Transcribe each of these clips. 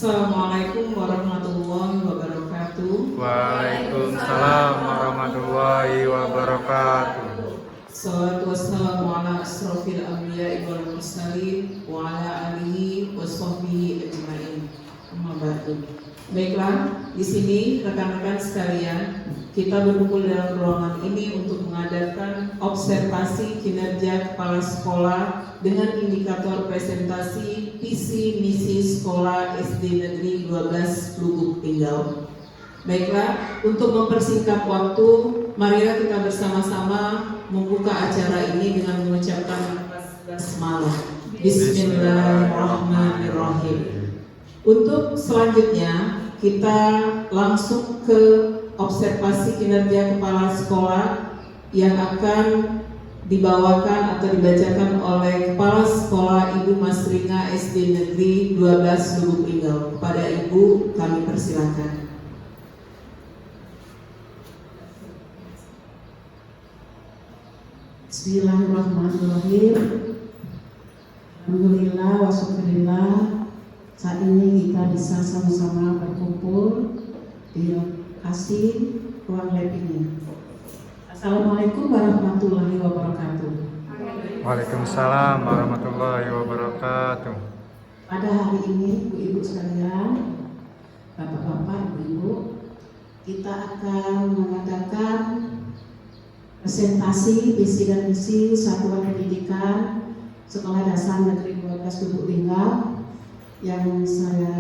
Assalamualaikum warahmatullahi wabarakatuh. Waalaikumsalam warahmatullahi wabarakatuh. Salatu wassalamu ala asrofil anbiya'i wal mursalin wa ala alihi wa sahbihi ajma'in. Amma ba'du. Baiklah, di sini rekan-rekan sekalian, kita berkumpul dalam ruangan ini untuk mengadakan observasi kinerja kepala sekolah dengan indikator presentasi visi misi sekolah SD Negeri 12 Lubuk Linggau. Baiklah, untuk mempersingkat waktu, marilah kita bersama-sama membuka acara ini dengan mengucapkan basmalah. Bismillahirrahmanirrahim. Untuk selanjutnya, kita langsung ke observasi kinerja kepala sekolah yang akan dibawakan atau dibacakan oleh Kepala Sekolah Ibu Masringa SD Negeri 12 Lubuk Linggau. Kepada Ibu kami persilakan. Bismillahirrahmanirrahim. Alhamdulillah wa syukurillah, saat ini kita bisa sama-sama berkumpul di lokasi ruang lab ini. Assalamualaikum warahmatullahi wabarakatuh. Waalaikumsalam warahmatullahi wabarakatuh. Pada hari ini, ibu-ibu sekalian, bapak-bapak, ibu-ibu, kita akan mengadakan presentasi visi dan misi Satuan Pendidikan Sekolah Dasar Negeri 12 Lubuk Linggau yang saya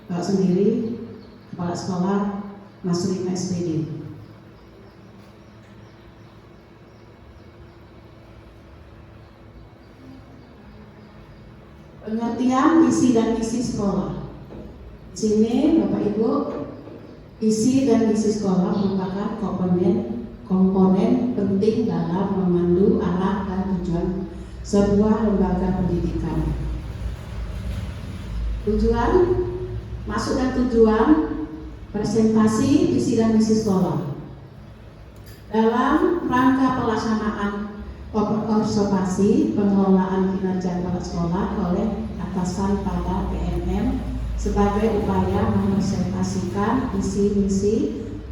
bawa sendiri, Kepala Sekolah Masringa SPD. Pengertian visi dan misi sekolah. Di sini Bapak Ibu, visi dan misi sekolah merupakan komponen penting dalam memandu arah dan tujuan sebuah lembaga pendidikan. Tujuan, maksud dan tujuan presentasi visi dan misi sekolah. Dalam rangka pelaksanaan observasi pengelolaan kinerja kepala sekolah oleh atasan pada PNM sebagai upaya merepresentasikan visi misi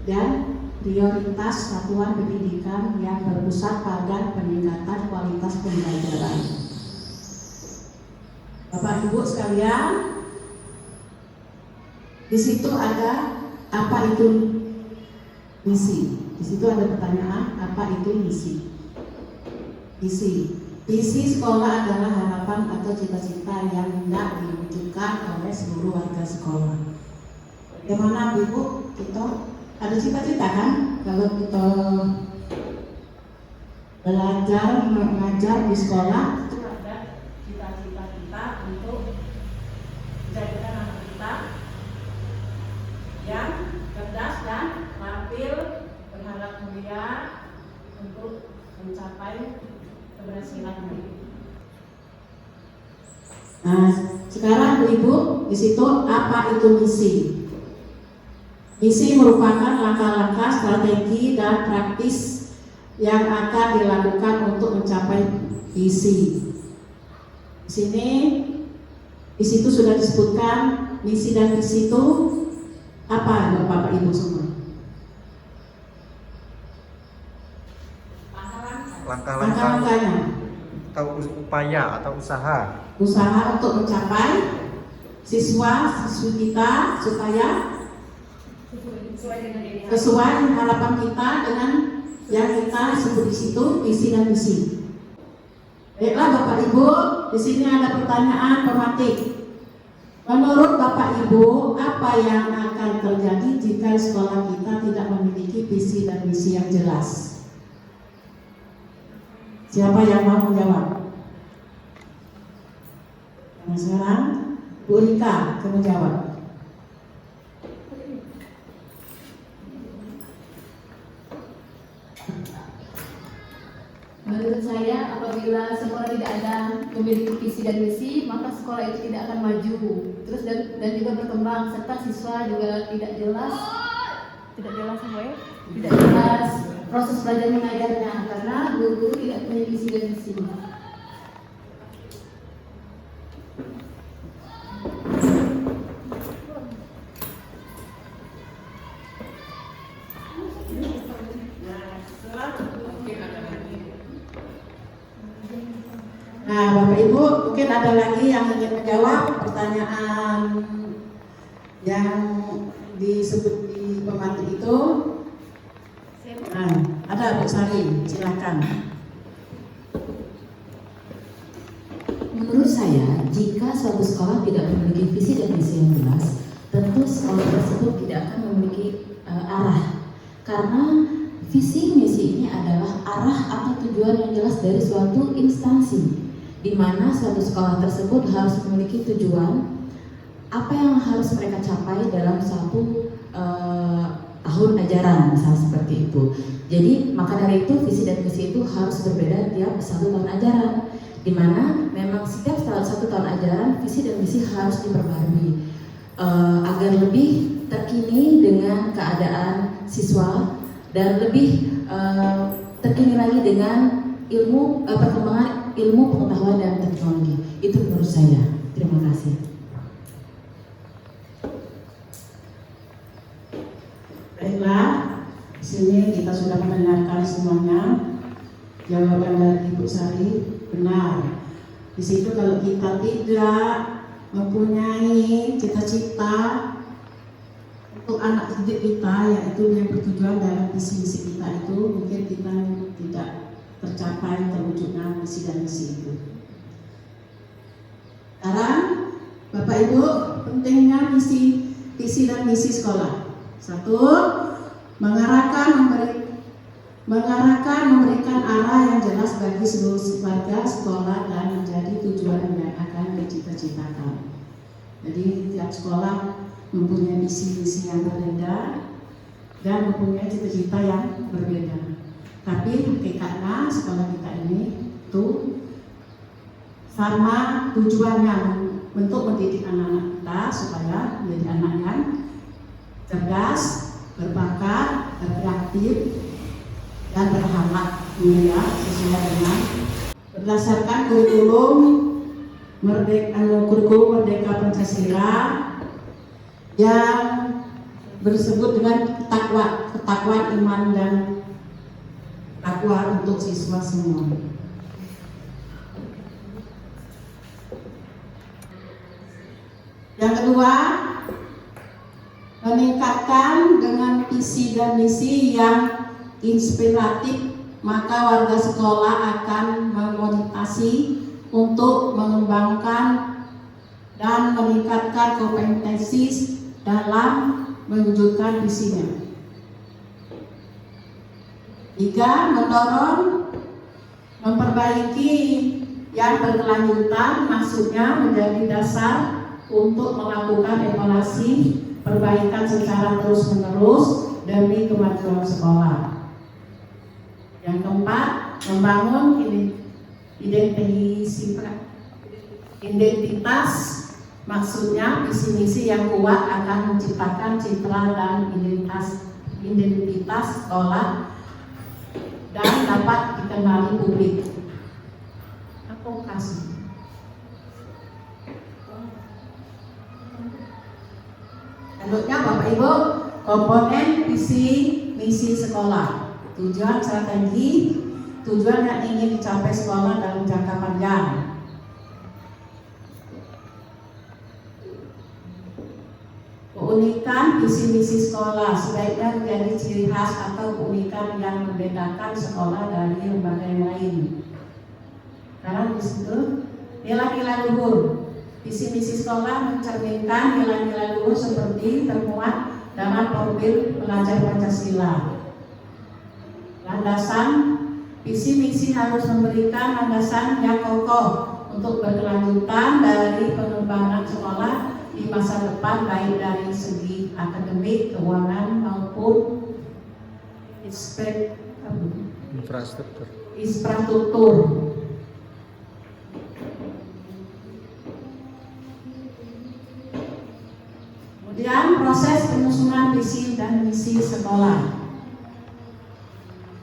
dan prioritas satuan pendidikan yang berpusat pada peningkatan kualitas pembelajaran. Bapak Ibu sekalian, di situ ada apa itu misi. Di situ ada pertanyaan, apa itu misi? Visi sekolah adalah harapan atau cita-cita yang hendak diwujudkan oleh seluruh warga sekolah. Bagaimana Ibu, kita ada cita-cita kan? Kalau kita belajar, mengajar di sekolah, itu ada cita-cita kita untuk menjadikan anak kita yang cerdas dan tampil berharap mulia untuk mencapai keberhasilan. Nah, sekarang Ibu, di situ apa itu misi? Misi merupakan langkah-langkah strategi dan praktis yang akan dilakukan untuk mencapai visi. Di sini, di situ sudah disebutkan misi dan visi itu apa, Bapak Ibu semua? Langkah-langkahnya Atau upaya atau usaha untuk mencapai siswa-siswi kita supaya sesuai harapan kita dengan yang kita sebut di situ visi dan misi. Baiklah Bapak Ibu, di sini ada pertanyaan pematik. Menurut Bapak Ibu, apa yang akan terjadi jika sekolah kita tidak memiliki visi dan misi yang jelas? Siapa yang mau menjawab? Nah, sekarang Bu Rika akan menjawab. Menurut saya, apabila sekolah tidak ada memiliki visi dan misi, maka sekolah itu tidak akan maju, terus dan juga berkembang, serta siswa juga tidak jelas proses belajar mengajarnya karena guru-guru tidak punya visi dan misi. Ibu, mungkin ada lagi yang ingin menjawab pertanyaan yang disebut di pemateri itu? Nah, ada Bu Sari, silakan. Menurut saya, jika suatu sekolah tidak memiliki visi dan misi yang jelas, tentu sekolah tersebut tidak akan memiliki arah. Karena visi misi ini adalah arah atau tujuan yang jelas dari suatu instansi, di mana suatu sekolah tersebut harus memiliki tujuan apa yang harus mereka capai dalam satu tahun ajaran, misalnya seperti itu. Jadi maka dari itu visi dan misi itu harus berbeda tiap satu tahun ajaran, di mana memang setiap satu tahun ajaran visi dan misi harus diperbarui agar lebih terkini dengan keadaan siswa dan lebih terkini lagi dengan perkembangan ilmu pengetahuan dan teknologi. Itu menurut saya. Terima kasih. Baiklah, di sini kita sudah mendengarkan semuanya. Jawaban dari Ibu Sari benar. Di situ kalau kita tidak mempunyai cita-cita untuk anak didik kita, yaitu yang bertujuan dalam visi misi kita itu, mungkin kita tidak tercapai terwujudnya visi dan misi itu. Sekarang, Bapak Ibu, pentingnya visi dan misi sekolah. Satu, mengarahkan memberikan arah yang jelas bagi seluruh warga sekolah dan menjadi tujuan yang akan dicita-citakan. Jadi tiap sekolah mempunyai visi-visi yang berbeda dan mempunyai cita-cita yang berbeda. Tapi hakikatnya sekolah kita ini itu sama tujuannya untuk mendidik anak-anak kita supaya menjadi anak yang cerdas, berbakat, berkreatif, dan berhakmat mulia sesuai dengan berdasarkan kurikulum Merdeka Pancasila yang bersebut dengan ketakwaan iman dan takwa untuk siswa semua. Yang kedua, meningkatkan dengan visi dan misi yang inspiratif, maka warga sekolah akan memotivasi untuk mengembangkan dan meningkatkan kompetensi dalam mewujudkan visinya. Tiga, mendorong memperbaiki yang berkelanjutan, maksudnya menjadi dasar untuk melakukan evaluasi perbaikan secara terus-menerus demi kemajuan sekolah. Yang keempat, membangun identitas, maksudnya visi-misi yang kuat akan menciptakan citra dan identitas sekolah dan dapat dikenali publik. Advokasi. Selanjutnya Bapak Ibu, komponen visi misi sekolah, tujuan strategi, tujuan yang ingin dicapai sekolah dalam jangka panjang. Keunikan visi misi sekolah sebaiknya menjadi ciri khas atau keunikan yang membedakan sekolah dari lembaga yang lain. Karena di situ nilai-nilai luhur. Visi misi sekolah mencerminkan nilai-nilai luhur seperti termuat dalam profil pelajar Pancasila. Landasan visi misi harus memberikan landasan yang kokoh untuk berkelanjutan dari pengembangan sekolah di masa depan, baik dari segi akademik, keuangan maupun infrastruktur. Kemudian proses penyusunan visi dan misi sekolah.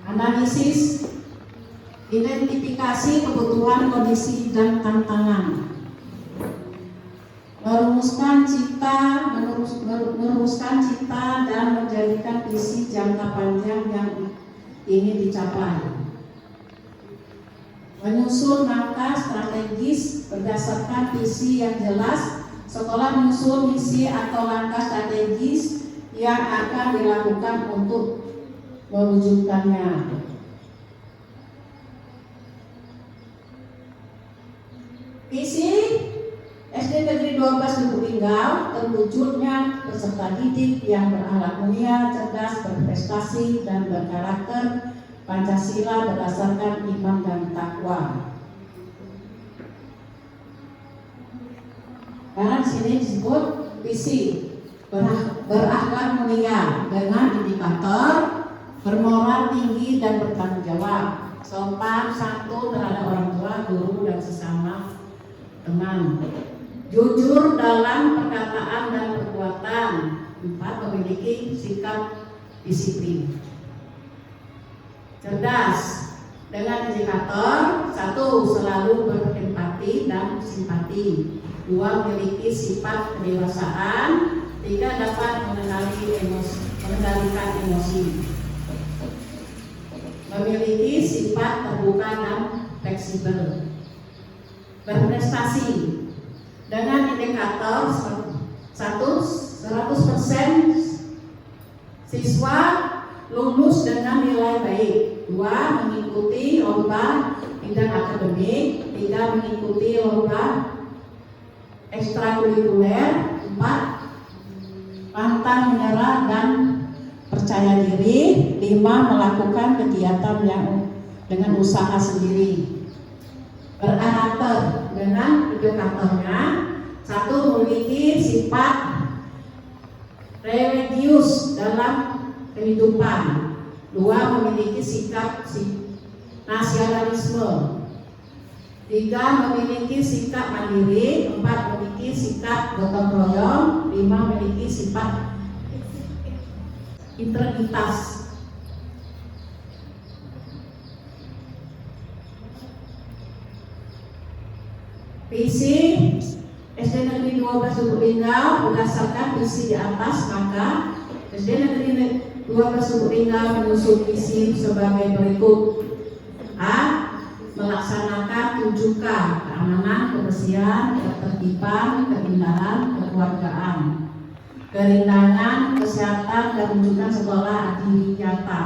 Analisis, identifikasi kebutuhan, kondisi, dan tantangan. Merumuskan cita dan menjadikan visi jangka panjang yang ingin dicapai. Menyusun langkah strategis berdasarkan visi yang jelas. Sekolah menyusun misi atau langkah strategis yang akan dilakukan untuk mewujudkannya. Visi SD Negeri 12 Lubuk Linggau terwujudnya peserta didik yang berakhlak mulia, cerdas, berprestasi, dan berkarakter Pancasila berdasarkan iman dan takwa. Karena di sini disebut visi berakhlak mulia dengan indikator bermoral tinggi dan bertanggung jawab, sopan santun terhadap orang tua, guru, dan sesama teman, jujur dalam perkataan dan perbuatan. 4. Memiliki sikap disiplin. Cerdas dengan indikator 1. Selalu berempati dan simpati. 2. Memiliki sifat kedewasaan. 3. Dapat mengendalikan emosi. Memiliki sifat terbuka dan fleksibel. Berprestasi dengan indikator 100% siswa lulus dengan nilai baik. 2. Mengikuti lomba bidang akademik. 3. Mengikuti lomba ekstrakurikuler. 4. Pantang menyerah dan percaya diri. 5. Melakukan kegiatan yang dengan usaha sendiri. Berkarakter dengan indikatornya 1. Memiliki sifat religius dalam kehidupan. 2. Memiliki sikap nasionalisme. 3. Memiliki sikap mandiri. 4. Memiliki sikap gotong royong. 5. Memiliki sifat integritas. Visi SD Negeri 12 Lubuk Linggau berdasarkan visi di atas, maka SD Negeri 12 Lubuk Linggau menyusun visi sebagai berikut. A. Melaksanakan 7K: keamanan, kebersihan, ketertiban, keindahan, kekeluargaan, kerindangan, kesehatan, dan wujudkan sekolah adiwiyata.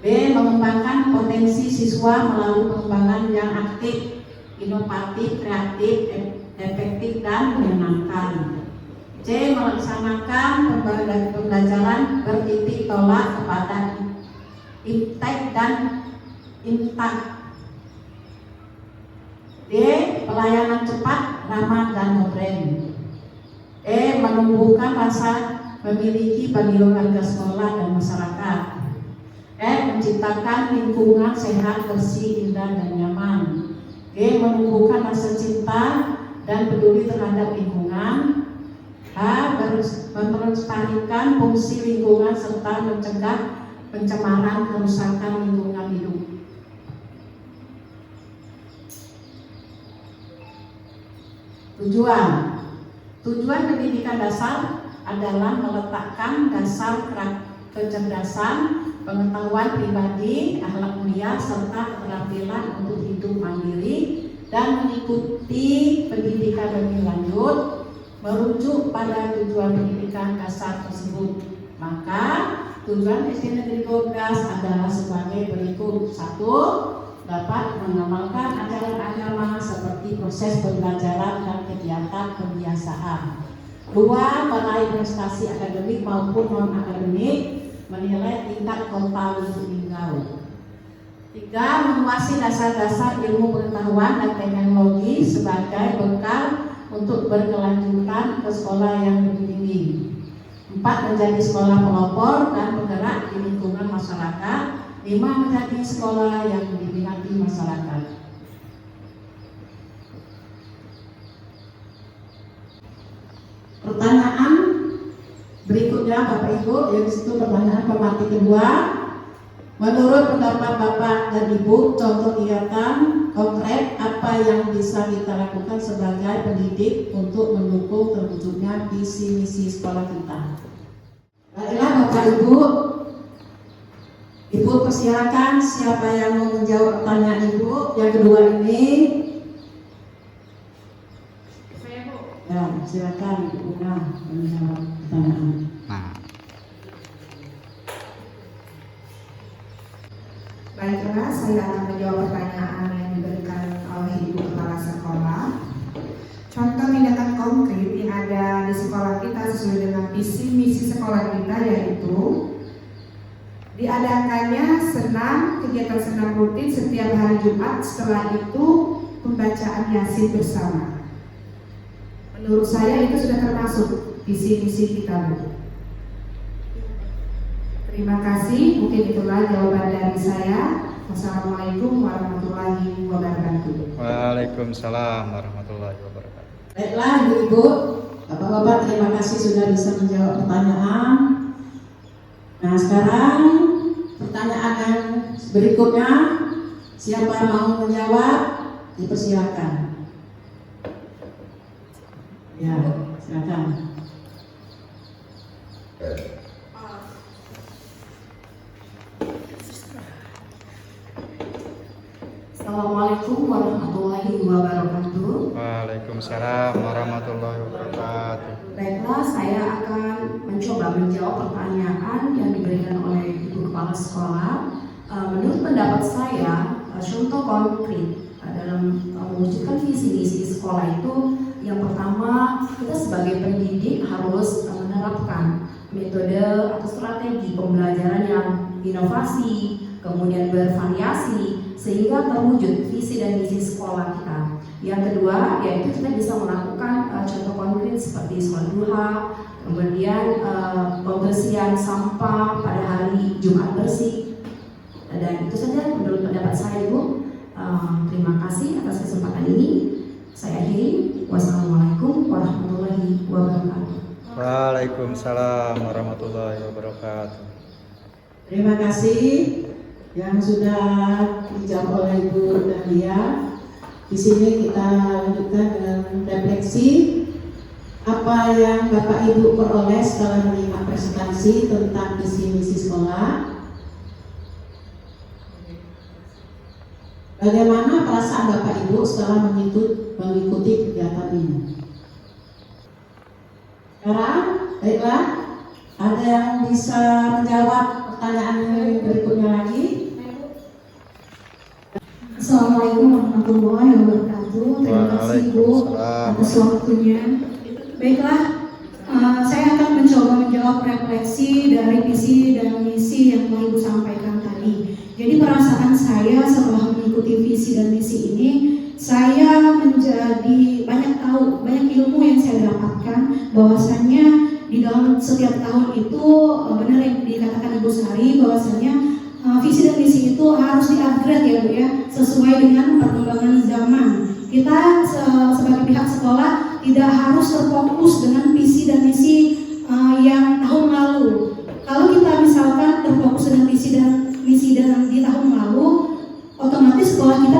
B. Mengembangkan potensi siswa melalui pengembangan yang aktif, inovatif, kreatif, efektif, dan menyenangkan. C. Melaksanakan pembelajaran bertitik tolak kepada iptek dan intak. D. Pelayanan cepat, ramah, dan modern. E. Menumbuhkan rasa memiliki bagi warga sekolah dan masyarakat. F. Menciptakan lingkungan sehat, bersih, indah, dan nyaman. G. Menumbuhkan rasa cinta dan peduli terhadap lingkungan. H. Melestarikan fungsi lingkungan serta mencegah pencemaran kerusakan lingkungan hidup. Tujuan pendidikan dasar adalah meletakkan dasar kecerdasan, pengetahuan pribadi, akhlak mulia, serta keterampilan untuk hidup mandiri dan mengikuti pendidikan lebih lanjut merujuk pada tujuan pendidikan dasar tersebut. Maka tujuan SD Negeri 12 adalah sebagai berikut. 1. Dapat mengamalkan ajaran agama seperti proses pembelajaran dan kegiatan kebiasaan. 2. Meraih prestasi akademik maupun non-akademik, menilai tingkat kota Lubuk Linggau. 3. Menguasai dasar-dasar ilmu pengetahuan dan teknologi sebagai bekal untuk berkelanjutan ke sekolah yang lebih tinggi. 4. Menjadi sekolah pelopor dan penggerak di lingkungan masyarakat. 5. Menjadi sekolah yang diminati masyarakat. Pertanyaan berikutnya Bapak Ibu, yaitu pertanyaan pemateri kedua. Menurut pendapat Bapak dan Ibu, contoh kegiatan konkret apa yang bisa kita lakukan sebagai pendidik untuk mendukung terwujudnya visi misi sekolah kita? Baiklah Bapak Ibu, Ibu persilakan siapa yang mau menjawab pertanyaan Ibu yang kedua ini. Ya, silakan Ibu Una menjawab pertanyaan. Nah, Baiklah, saya akan menjawab pertanyaan yang diberikan oleh Ibu Kepala Sekolah. Contoh tindakan konkret yang ada di sekolah kita sesuai dengan visi misi sekolah kita, yaitu diadakannya kegiatan senam rutin setiap hari Jumat. Setelah itu pembacaan Yasin bersama. Menurut saya itu sudah termasuk visi misi kita, Bu. Terima kasih, mungkin itulah jawaban dari saya. Wassalamualaikum warahmatullahi wabarakatuh. Waalaikumsalam warahmatullahi wabarakatuh. Baiklah Ibu, Bapak-bapak, terima kasih sudah bisa menjawab pertanyaan. Nah, sekarang pertanyaan yang berikutnya, siapa yang mau menjawab? Dipersilakan. Ya, silakan. Assalamualaikum warahmatullahi wabarakatuh. Waalaikumsalam warahmatullahi wabarakatuh. Baiklah, saya akan mencoba menjawab pertanyaan yang diberikan oleh Ibu Kepala Sekolah. Menurut pendapat saya, contoh konkret dalam mewujudkan visi misi sekolah itu, yang pertama, kita sebagai pendidik harus menerapkan metode atau strategi pembelajaran yang inovasi, kemudian bervariasi, sehingga terwujud visi dan misi sekolah kita. Yang kedua, yaitu kita bisa melakukan contoh konkret seperti sholat duha, kemudian pembersihan sampah pada hari Jumat bersih. Dan itu saja menurut pendapat saya, Bu. Terima kasih atas kesempatan ini. Saya akhiri. Wassalamualaikum warahmatullahi wabarakatuh. Waalaikumsalam warahmatullahi wabarakatuh. Terima kasih yang sudah dijawab oleh Ibu Dahlia. Di sini kita lanjutkan dengan refleksi apa yang Bapak Ibu peroleh setelah menerima presentasi tentang visi misi sekolah. Bagaimana perasaan Bapak Ibu setelah mengikuti kegiatan ini? Sekarang, baiklah, ada yang bisa menjawab pertanyaan berikutnya lagi? Assalamualaikum warahmatullahi wabarakatuh. Terima kasih Bu atas waktunya. Baiklah, saya akan mencoba menjawab refleksi dari visi dan misi yang telah Ibu sampaikan tadi. Jadi perasaan saya setelah mengikuti visi dan misi ini, saya menjadi banyak ilmu yang saya dapatkan, bahwasannya di dalam setiap tahun itu benar yang dikatakan Ibu Sari, bahwasannya visi dan misi itu harus di-upgrade ya Bu ya, sesuai dengan perkembangan zaman. Kita sebagai pihak sekolah tidak harus terfokus dengan visi dan misi yang tahun lalu. Kalau kita misalkan terfokus dengan visi dan misi di tahun lalu, otomatis sekolah kita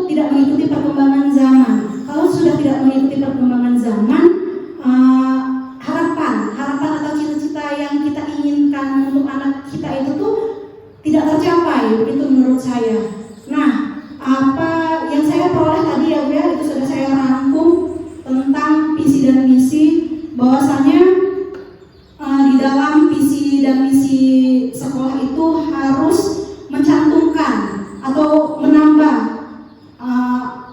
tidak mengikuti perkembangan zaman. Kalau sudah tidak mengikuti perkembangan zaman, harapan atau cita-cita yang kita inginkan untuk anak kita itu tuh tidak tercapai, begitu menurut saya. Nah, apa yang saya peroleh tadi ya Bu ya, itu sudah saya rangkum tentang visi dan misi, bahwasanya di dalam visi dan misi sekolah itu harus mencantumkan atau menambah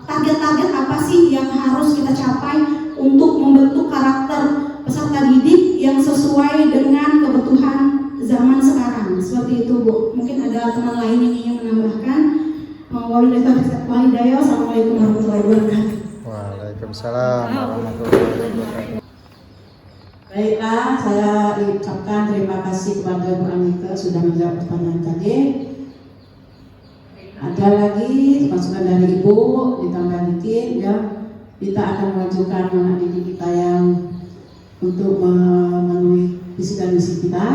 target-target apa sih yang harus kita capai untuk membentuk karakter peserta didik yang sesuai dengan kebutuhan zaman sekarang. Seperti itu Bu. Mungkin ada teman lain yang ingin menambahkan. Walhidayah. Assalamualaikum warahmatullahi wabarakatuh. Waalaikumsalam warahmatullahi wabarakatuh. Baiklah, saya ucapkan terima kasih kepada Bu Anita sudah menjawab pertanyaan tadi. Ada lagi masukan dari Ibu, ditambah dikit ya. Kita akan mengajukan anak didik kita yang untuk memenuhi visi dan misi kita.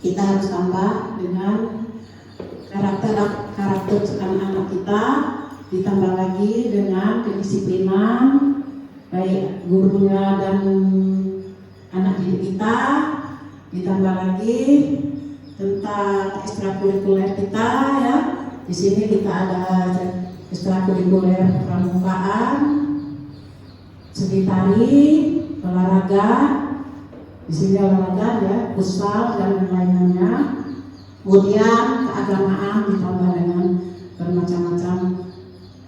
Kita harus tambah dengan karakter anak-anak kita, ditambah lagi dengan kedisiplinan baik gurunya dan anak didik kita, ditambah lagi tentang ekstrakurikuler kita ya. Di sini kita ada ekstrakurikuler pramukaan, seni tari, olahraga. Di sini olahraga ya, futsal dan lain-lainnya. Kemudian keagamaan ditambah dengan bermacam-macam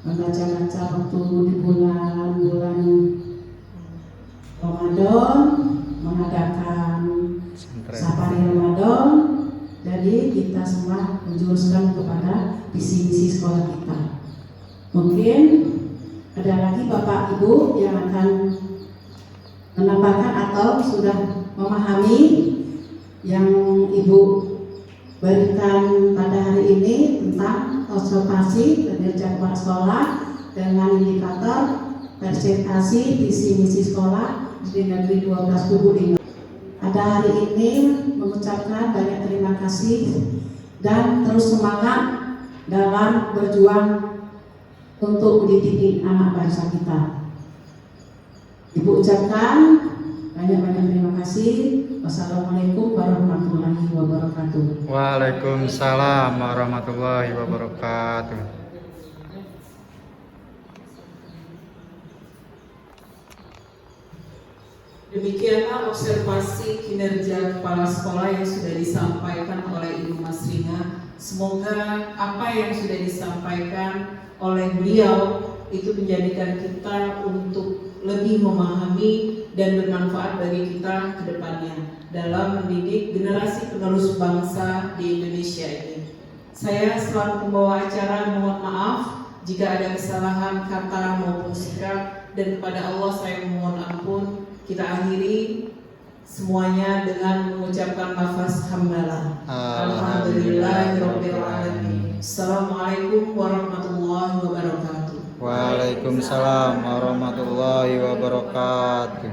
membaca-baca waktu di bulan Ramadan, mengadakan safari Ramadan. Jadi kita semua menjuruskan kepada visi-misi sekolah kita. Mungkin ada lagi Bapak Ibu yang akan menambahkan atau sudah memahami yang Ibu berikan pada hari ini tentang observasi kinerja kepala sekolah dengan indikator presentasi visi misi sekolah di negeri 12 Kubu ini. Pada hari ini mengucapkan banyak terima kasih dan terus semangat dalam berjuang untuk mendidik anak bangsa kita. Ibu ucapkan banyak-banyak terima kasih. Wassalamualaikum warahmatullahi wabarakatuh. Waalaikumsalam warahmatullahi wabarakatuh. Demikianlah observasi kinerja kepala sekolah yang sudah disampaikan oleh Ibu Mas Rina. Semoga apa yang sudah disampaikan oleh beliau itu menjadikan kita untuk lebih memahami dan bermanfaat bagi kita ke depannya dalam mendidik generasi penerus bangsa di Indonesia ini. Saya selaku pembawa acara mohon maaf jika ada kesalahan kata maupun sikap, dan kepada Allah saya mohon ampun. Kita akhiri semuanya dengan mengucapkan lafaz hamdalah. Alhamdulillahirabbil alamin. Assalamualaikum warahmatullahi wabarakatuh. Waalaikumsalam warahmatullahi wabarakatuh.